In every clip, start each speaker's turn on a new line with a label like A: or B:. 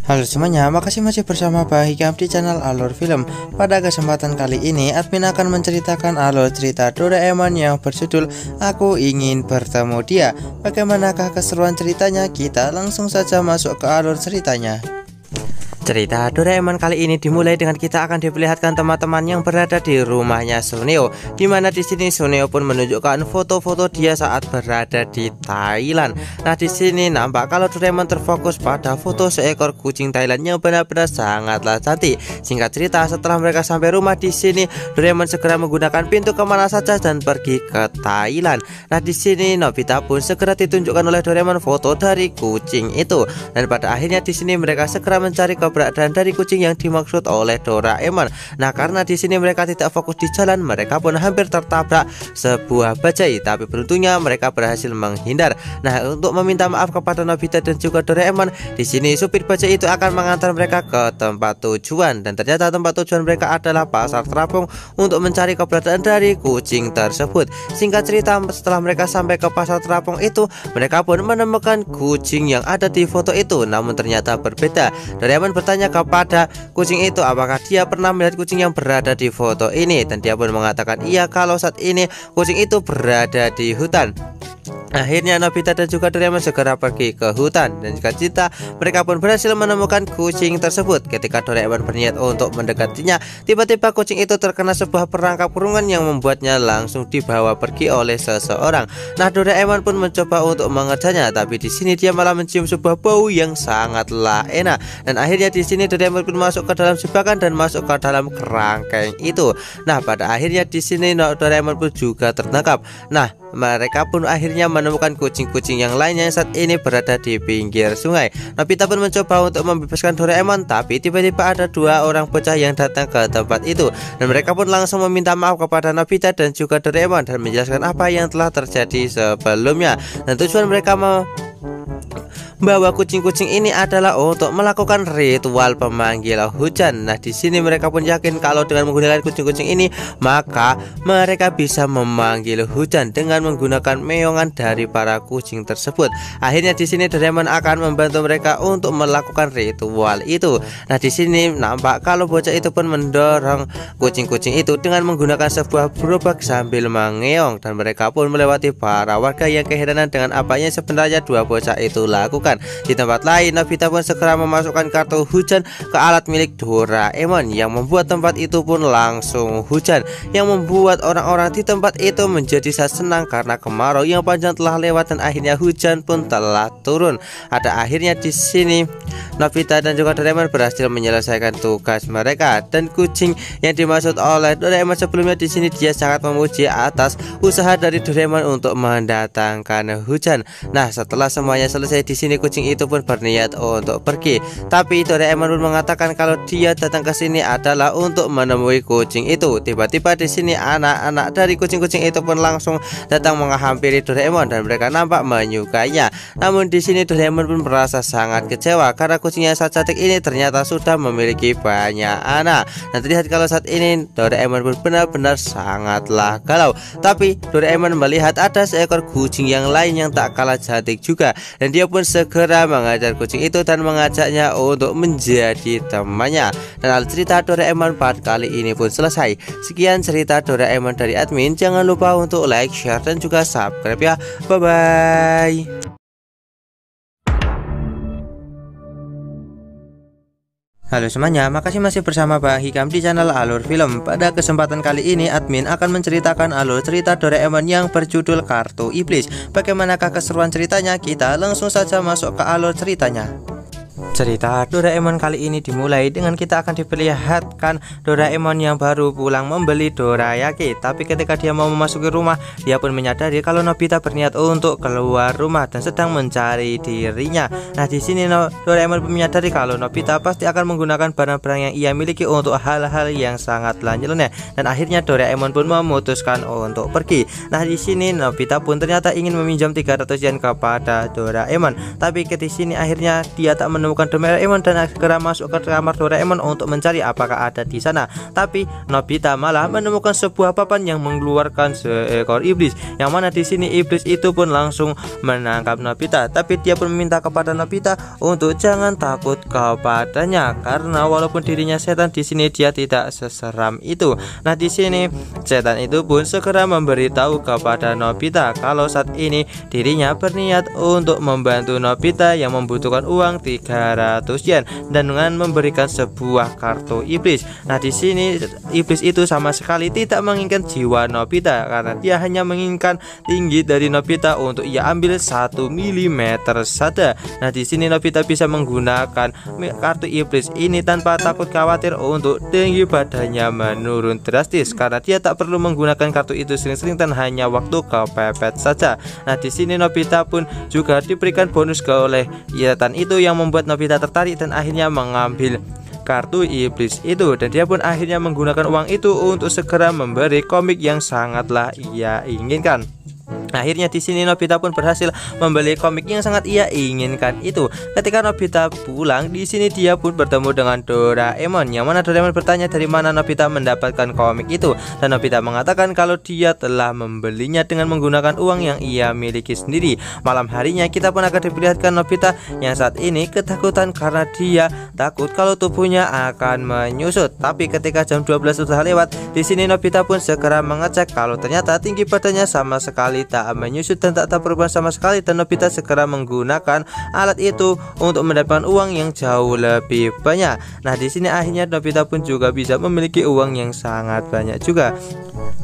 A: Halo semuanya, makasih masih bersama Bang Hikam di channel Alur Film. Pada kesempatan kali ini, admin akan menceritakan alur cerita Doraemon yang berjudul Aku Ingin Bertemu Dia. Bagaimanakah keseruan ceritanya? Kita langsung saja masuk ke alur ceritanya. Cerita Doraemon kali ini dimulai dengan kita akan diperlihatkan teman-teman yang berada di rumahnya Suneo, di mana di sini Suneo pun menunjukkan foto-foto dia saat berada di Thailand. Nah, di sini nampak kalau Doraemon terfokus pada foto seekor kucing Thailand yang benar-benar sangatlah cantik. Singkat cerita, setelah mereka sampai rumah di sini, Doraemon segera menggunakan pintu kemana saja dan pergi ke Thailand. Nah, di sini Nobita pun segera ditunjukkan oleh Doraemon foto dari kucing itu, dan pada akhirnya di sini mereka segera mencari keberadaan dari kucing yang dimaksud oleh Doraemon. Nah, karena di sini mereka tidak fokus di jalan, mereka pun hampir tertabrak sebuah bajai, tapi beruntungnya mereka berhasil menghindar. Nah, untuk meminta maaf kepada Nobita dan juga Doraemon, di sini supir bajai itu akan mengantar mereka ke tempat tujuan, dan ternyata tempat tujuan mereka adalah pasar terapung untuk mencari keberadaan dari kucing tersebut. Singkat cerita, setelah mereka sampai ke pasar terapung itu, mereka pun menemukan kucing yang ada di foto itu, namun ternyata berbeda. Doraemon bertanya kepada kucing itu apakah dia pernah melihat kucing yang berada di foto ini, dan dia pun mengatakan iya kalau saat ini kucing itu berada di hutan. Akhirnya Nobita dan juga Doraemon segera pergi ke hutan, dan jika cerita mereka pun berhasil menemukan kucing tersebut. Ketika Doraemon berniat untuk mendekatinya, tiba-tiba kucing itu terkena sebuah perangkap kurungan yang membuatnya langsung dibawa pergi oleh seseorang. Nah, Doraemon pun mencoba untuk mengejarnya, tapi di sini dia malah mencium sebuah bau yang sangatlah enak. Dan akhirnya di sini Doraemon pun masuk ke dalam jebakan dan masuk ke dalam kerangkeng itu. Nah, pada akhirnya di sini Doraemon pun juga tertangkap. Nah, mereka pun akhirnya menemukan kucing-kucing yang lainnya yang saat ini berada di pinggir sungai. Nobita pun mencoba untuk membebaskan Doraemon, tapi tiba-tiba ada dua orang bocah yang datang ke tempat itu, dan mereka pun langsung meminta maaf kepada Nobita dan juga Doraemon dan menjelaskan apa yang telah terjadi sebelumnya. Dan tujuan mereka membawa kucing-kucing ini adalah untuk melakukan ritual pemanggil hujan. Nah, di sini mereka pun yakin kalau dengan menggunakan kucing-kucing ini maka mereka bisa memanggil hujan dengan menggunakan meongan dari para kucing tersebut. Akhirnya di sini Doraemon akan membantu mereka untuk melakukan ritual itu. Nah, di sini nampak kalau bocah itu pun mendorong kucing-kucing itu dengan menggunakan sebuah gerobak sambil mengeong, dan mereka pun melewati para warga yang keheranan dengan apa yang sebenarnya dua bocah itu lakukan. Di tempat lain, Nobita pun segera memasukkan kartu hujan ke alat milik Doraemon yang membuat tempat itu pun langsung hujan, yang membuat orang-orang di tempat itu menjadi sangat senang karena kemarau yang panjang telah lewat dan akhirnya hujan pun telah turun. Ada akhirnya di sini Nobita dan juga Doraemon berhasil menyelesaikan tugas mereka, dan kucing yang dimaksud oleh Doraemon sebelumnya di sini dia sangat memuji atas usaha dari Doraemon untuk mendatangkan hujan. Nah, setelah semuanya selesai di sini kucing itu pun berniat untuk pergi, tapi Doraemon pun mengatakan kalau dia datang ke sini adalah untuk menemui kucing itu. Tiba-tiba di sini anak-anak dari kucing-kucing itu pun langsung datang menghampiri Doraemon dan mereka nampak menyukainya. Namun di sini Doraemon pun merasa sangat kecewa karena kucing yang sangat cantik ini ternyata sudah memiliki banyak anak. Dan terlihat kalau saat ini Doraemon pun benar-benar sangatlah galau. Tapi Doraemon melihat ada seekor kucing yang lain yang tak kalah cantik juga, dan dia pun segera mengajar kucing itu dan mengajaknya untuk menjadi temannya. Dan alur cerita Doraemon part kali ini pun selesai. Sekian cerita Doraemon dari admin. Jangan lupa untuk like, share, dan juga subscribe ya. Bye bye. Halo semuanya, makasih masih bersama Bang Hikam di channel Alur Film. Pada kesempatan kali ini admin akan menceritakan alur cerita Doraemon yang berjudul Kartu Iblis. Bagaimanakah keseruan ceritanya? Kita langsung saja masuk ke alur ceritanya. Cerita Doraemon kali ini dimulai dengan kita akan diperlihatkan Doraemon yang baru pulang membeli dorayaki. Tapi ketika dia mau memasuki rumah, dia pun menyadari kalau Nobita berniat untuk keluar rumah dan sedang mencari dirinya. Nah, di sini Doraemon pun menyadari kalau Nobita pasti akan menggunakan barang-barang yang ia miliki untuk hal-hal yang sangatlah nyeleneh, dan akhirnya Doraemon pun memutuskan untuk pergi. Nah, di sini Nobita pun ternyata ingin meminjam 300 yen kepada Doraemon, tapi di sini akhirnya dia tak menemukan menemukan Doraemon dan segera masuk ke kamar Doraemon untuk mencari apakah ada di sana. Tapi Nobita malah menemukan sebuah papan yang mengeluarkan seekor iblis, yang mana di sini iblis itu pun langsung menangkap Nobita. Tapi dia pun meminta kepada Nobita untuk jangan takut kepadanya, karena walaupun dirinya setan, di sini dia tidak seseram itu. Nah, di sini setan itu pun segera memberitahu kepada Nobita kalau saat ini dirinya berniat untuk membantu Nobita yang membutuhkan uang 300 yen dan dengan memberikan sebuah kartu iblis. Nah, di sini iblis itu sama sekali tidak menginginkan jiwa Nobita, karena dia hanya menginginkan tinggi dari Nobita untuk ia ambil 1 mm saja. Nah, di sini Nobita bisa menggunakan kartu iblis ini tanpa takut khawatir untuk tinggi badannya menurun drastis, karena dia tak perlu menggunakan kartu itu sering-sering dan hanya waktu kepepet saja. Nah, di sini Nobita pun juga diberikan bonus oleh setan itu yang membuat Nobita tertarik dan akhirnya mengambil kartu iblis itu, dan dia pun akhirnya menggunakan uang itu untuk segera memberi komik yang sangatlah ia inginkan. Akhirnya di sini Nobita pun berhasil membeli komik yang sangat ia inginkan itu. Ketika Nobita pulang, di sini dia pun bertemu dengan Doraemon, yang mana Doraemon bertanya dari mana Nobita mendapatkan komik itu, dan Nobita mengatakan kalau dia telah membelinya dengan menggunakan uang yang ia miliki sendiri. Malam harinya kita pun akan diperlihatkan Nobita yang saat ini ketakutan karena dia takut kalau tubuhnya akan menyusut. Tapi ketika jam 12 sudah lewat, di sini Nobita pun segera mengecek kalau ternyata tinggi badannya sama sekali tak menyusut dan tak perubahan sama sekali, dan Nobita segera menggunakan alat itu untuk mendapatkan uang yang jauh lebih banyak. Nah, di sini akhirnya Nobita pun juga bisa memiliki uang yang sangat banyak juga.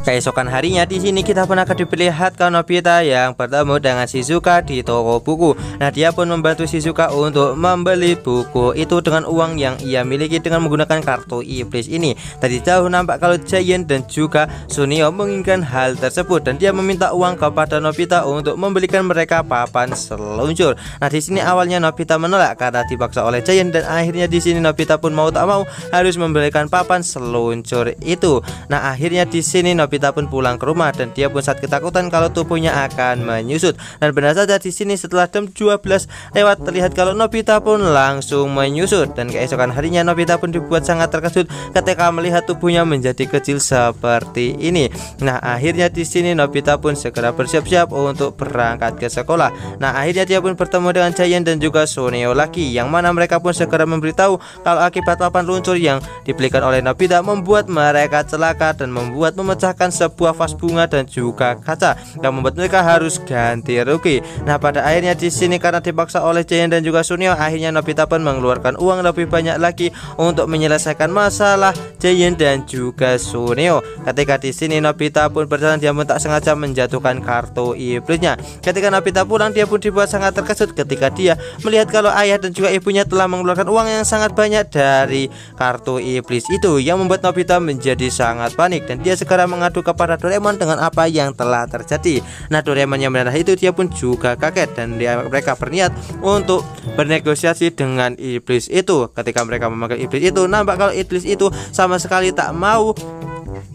A: Keesokan harinya di sini kita pun akan diperlihatkan Nobita yang bertemu dengan Shizuka di toko buku. Nah, dia pun membantu Shizuka untuk membeli buku itu dengan uang yang ia miliki dengan menggunakan kartu iblis ini. Tadi jauh nampak kalau Giant dan juga Sunio menginginkan hal tersebut, dan dia meminta uang kepada Nobita untuk membelikan mereka papan seluncur. Nah, di sini awalnya Nobita menolak karena dipaksa oleh Giant, dan akhirnya di sini Nobita pun mau tak mau harus membelikan papan seluncur itu. Nah, akhirnya di sini Nobita pun pulang ke rumah, dan dia pun sangat ketakutan kalau tubuhnya akan menyusut. Dan benar saja di sini setelah jam 12 lewat terlihat kalau Nobita pun langsung menyusut, dan keesokan harinya Nobita pun dibuat sangat terkejut ketika melihat tubuhnya menjadi kecil seperti ini. Nah, akhirnya di sini Nobita pun segera bersiap-siap untuk berangkat ke sekolah. Nah, akhirnya dia pun bertemu dengan Giant dan juga Suneo lagi, yang mana mereka pun segera memberitahu kalau akibat papan luncur yang dibelikan oleh Nobita membuat mereka celaka dan membuat memecahkan sebuah vas bunga dan juga kaca, yang membuat mereka harus ganti rugi. Nah, pada akhirnya di sini karena dipaksa oleh Giant dan juga Suneo, akhirnya Nobita pun mengeluarkan uang lebih banyak lagi untuk menyelesaikan masalah Giant dan juga Suneo. Ketika di sini Nobita pun berjalan, dia pun tak sengaja menjatuhkan kartu iblisnya. Ketika Nobita pulang, dia pun dibuat sangat terkejut ketika dia melihat kalau ayah dan juga ibunya telah mengeluarkan uang yang sangat banyak dari kartu iblis itu, yang membuat Nobita menjadi sangat panik, dan dia segera mengadu kepada Doraemon dengan apa yang telah terjadi. Nah, Doraemon yang mendengar itu dia pun juga kaget, dan mereka berniat untuk bernegosiasi dengan iblis itu. Ketika mereka memanggil iblis itu, nampak kalau iblis itu sama sekali tak mau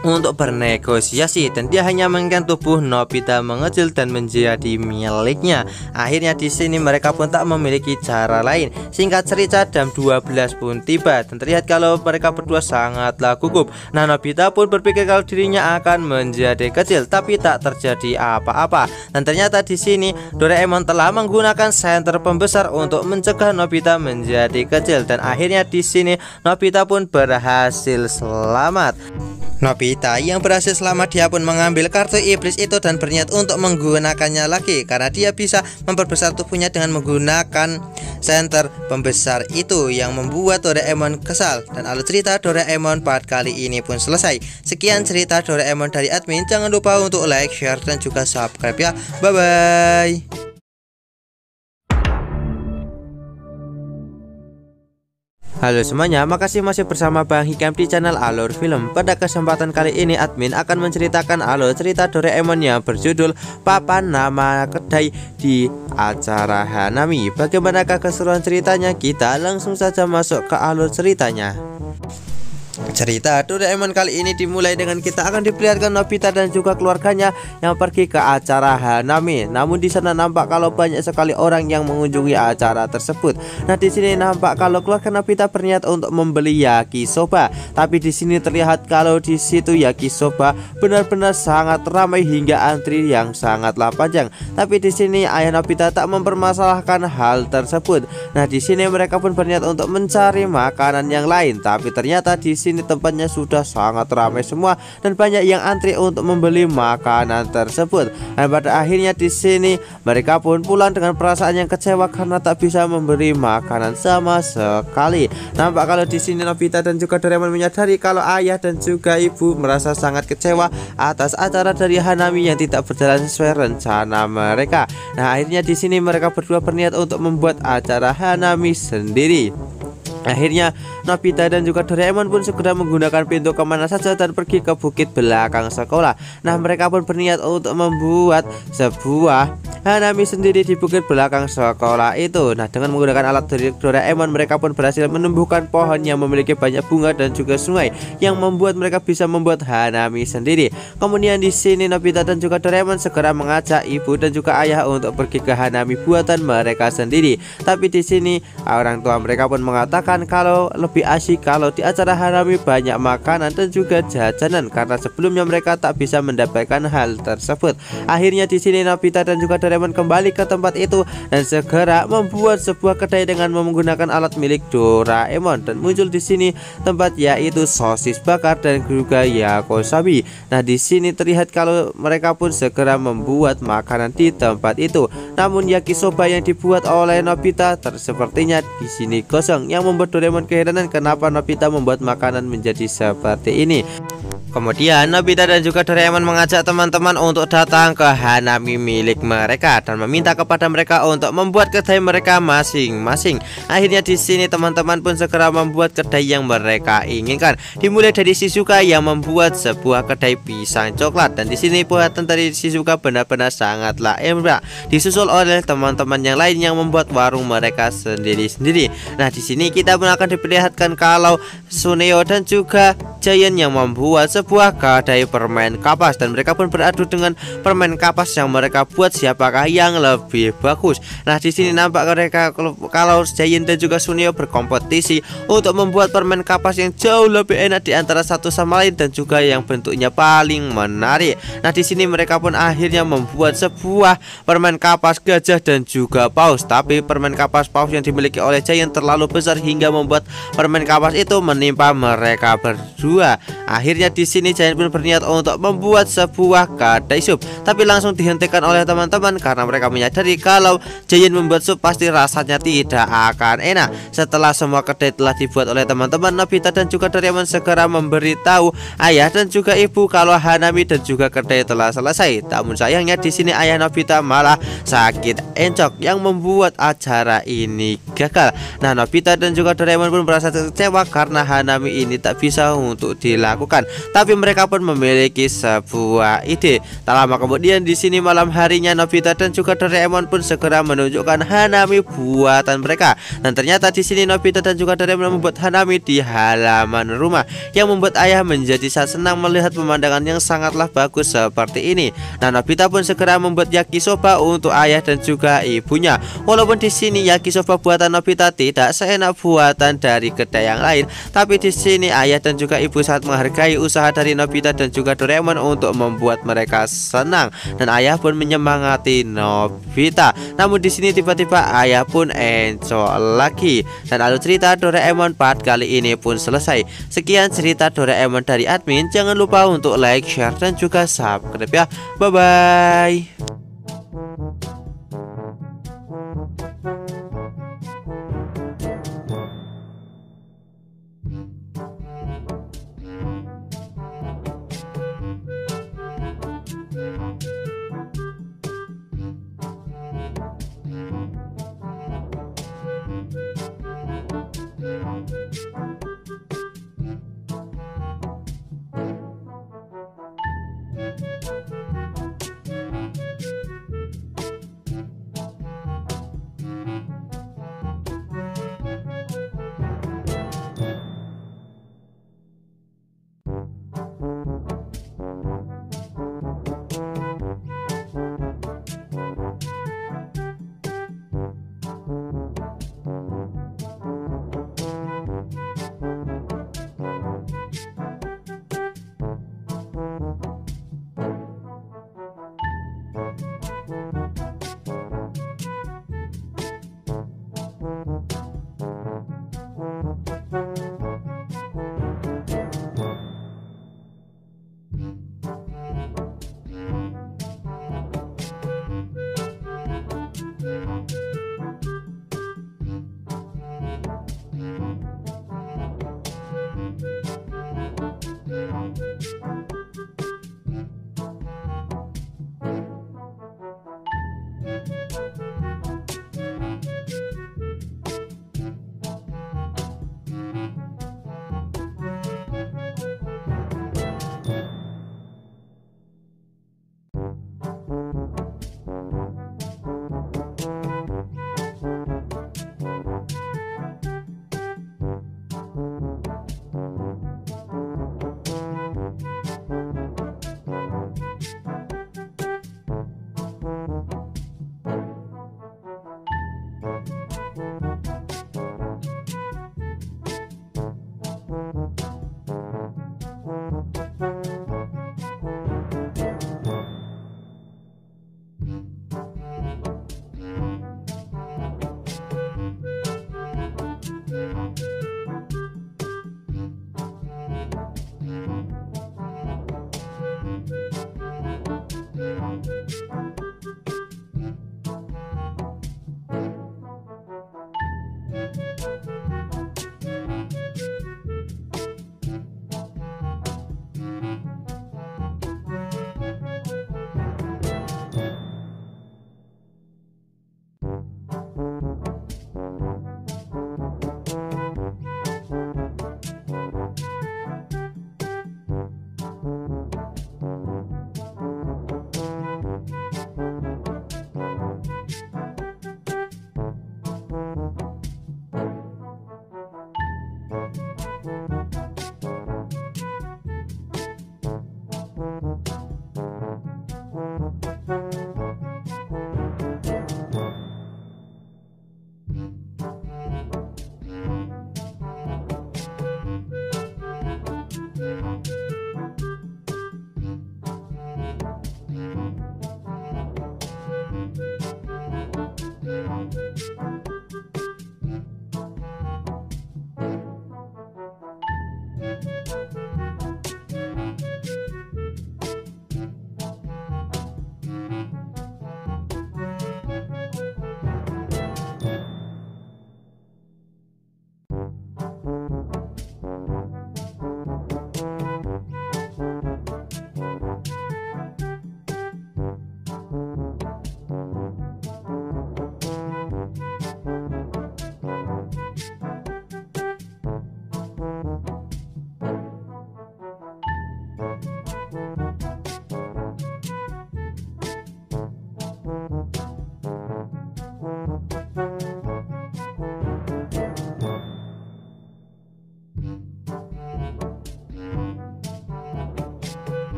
A: untuk bernegosiasi, dan dia hanya menginginkan tubuh Nobita mengecil dan menjadi miliknya. Akhirnya di sini mereka pun tak memiliki cara lain. Singkat cerita, jam 12 pun tiba, dan terlihat kalau mereka berdua sangatlah gugup. Nah, Nobita pun berpikir kalau dirinya akan menjadi kecil, tapi tak terjadi apa-apa. Dan ternyata di sini Doraemon telah menggunakan senter pembesar untuk mencegah Nobita menjadi kecil, dan akhirnya di sini Nobita pun berhasil selamat. Nobita yang berhasil selamat, dia pun mengambil kartu iblis itu dan berniat untuk menggunakannya lagi, karena dia bisa memperbesar tubuhnya dengan menggunakan senter pembesar itu, yang membuat Doraemon kesal. Dan alur cerita Doraemon part kali ini pun selesai. Sekian cerita Doraemon dari admin. Jangan lupa untuk like, share, dan juga subscribe ya. Bye bye. Halo semuanya, makasih masih bersama Bang Hikam di channel Alur Film. Pada kesempatan kali ini admin akan menceritakan alur cerita Doraemon yang berjudul Papan Nama Kedai di acara Hanami. Bagaimanakah keseruan ceritanya? Kita langsung saja masuk ke alur ceritanya. Cerita Doraemon kali ini dimulai dengan kita akan diperlihatkan Nobita dan juga keluarganya yang pergi ke acara Hanami. Namun di sana nampak kalau banyak sekali orang yang mengunjungi acara tersebut. Nah, di sini nampak kalau keluarga Nobita berniat untuk membeli yakisoba. Tapi di sini terlihat kalau di situ yakisoba benar-benar sangat ramai hingga antri yang sangatlah panjang. Tapi di sini ayah Nobita tak mempermasalahkan hal tersebut. Nah, di sini mereka pun berniat untuk mencari makanan yang lain. Tapi ternyata di sini tempatnya sudah sangat ramai semua dan banyak yang antri untuk membeli makanan tersebut. Dan pada akhirnya di sini mereka pun pulang dengan perasaan yang kecewa karena tak bisa memberi makanan sama sekali. Nampak kalau di sini Nobita dan juga Doraemon menyadari kalau ayah dan juga ibu merasa sangat kecewa atas acara dari Hanami yang tidak berjalan sesuai rencana mereka. Nah, akhirnya di sini mereka berdua berniat untuk membuat acara Hanami sendiri. Akhirnya Nobita dan juga Doraemon pun segera menggunakan pintu kemana saja dan pergi ke bukit belakang sekolah. Nah, mereka pun berniat untuk membuat sebuah Hanami sendiri di bukit belakang sekolah itu. Nah, dengan menggunakan alat dari Doraemon, mereka pun berhasil menumbuhkan pohon yang memiliki banyak bunga dan juga sungai yang membuat mereka bisa membuat Hanami sendiri. Kemudian di sini Nobita dan juga Doraemon segera mengajak ibu dan juga ayah untuk pergi ke Hanami buatan mereka sendiri. Tapi di sini orang tua mereka pun mengatakan kalau lebih asik kalau di acara Hanami banyak makanan dan juga jajanan karena sebelumnya mereka tak bisa mendapatkan hal tersebut. Akhirnya di sini Nobita dan juga Doraemon kembali ke tempat itu dan segera membuat sebuah kedai dengan menggunakan alat milik Doraemon dan muncul di sini tempat yaitu sosis bakar dan juga yakisoba. Nah, di sini terlihat kalau mereka pun segera membuat makanan di tempat itu. Namun yakisoba yang dibuat oleh Nobita sepertinya di sini kosong yang membuat Doraemon keheranan kenapa Nobita membuat makanan menjadi seperti ini. Kemudian Nobita dan juga Doraemon mengajak teman-teman untuk datang ke Hanami milik mereka dan meminta kepada mereka untuk membuat kedai mereka masing-masing. Akhirnya di sini teman-teman pun segera membuat kedai yang mereka inginkan. Dimulai dari Shizuka yang membuat sebuah kedai pisang coklat dan di sini buatan dari Shizuka benar-benar sangatlah enak. Disusul oleh teman-teman yang lain yang membuat warung mereka sendiri-sendiri. Nah, di sini kita pun akan diperlihatkan kalau Suneo dan juga Giant yang membuat sebuah kedai permen kapas dan mereka pun beradu dengan permen kapas yang mereka buat siapakah yang lebih bagus. Nah, di sini nampak mereka kalau Giant dan juga Suneo berkompetisi untuk membuat permen kapas yang jauh lebih enak di antara satu sama lain dan juga yang bentuknya paling menarik. Nah, di sini mereka pun akhirnya membuat sebuah permen kapas gajah dan juga paus. Tapi permen kapas paus yang dimiliki oleh Giant terlalu besar hingga membuat permen kapas itu menimpa mereka berdua. Akhirnya di sini Giant pun berniat untuk membuat sebuah kedai sup, tapi langsung dihentikan oleh teman-teman karena mereka menyadari kalau Giant membuat sup pasti rasanya tidak akan enak. Setelah semua kedai telah dibuat oleh teman-teman, Nobita dan juga Doraemon segera memberitahu ayah dan juga ibu kalau Hanami dan juga kedai telah selesai. Namun sayangnya di sini ayah Nobita malah sakit encok yang membuat acara ini gagal. Nah, Nobita dan juga Doraemon pun merasa kecewa karena Hanami ini tak bisa untuk dilakukan. Tapi mereka pun memiliki sebuah ide. Tak lama kemudian di sini malam harinya Nobita dan juga Doraemon pun segera menunjukkan Hanami buatan mereka. Dan ternyata di sini Nobita dan juga Doraemon membuat Hanami di halaman rumah yang membuat ayah menjadi sangat senang melihat pemandangan yang sangatlah bagus seperti ini. Nah, Nobita pun segera membuat yakisoba untuk ayah dan juga ibunya. Walaupun di sini yakisoba buatan Nobita tidak seenak buatan dari kedai yang lain, tapi di sini ayah dan juga ibu sangat menghargai usaha dari Nobita dan juga Doraemon untuk membuat mereka senang dan ayah pun menyemangati Nobita. Namun di sini tiba-tiba ayah pun encok lagi dan alur cerita Doraemon part kali ini pun selesai. Sekian cerita Doraemon dari admin. Jangan lupa untuk like, share dan juga subscribe ya. Bye bye.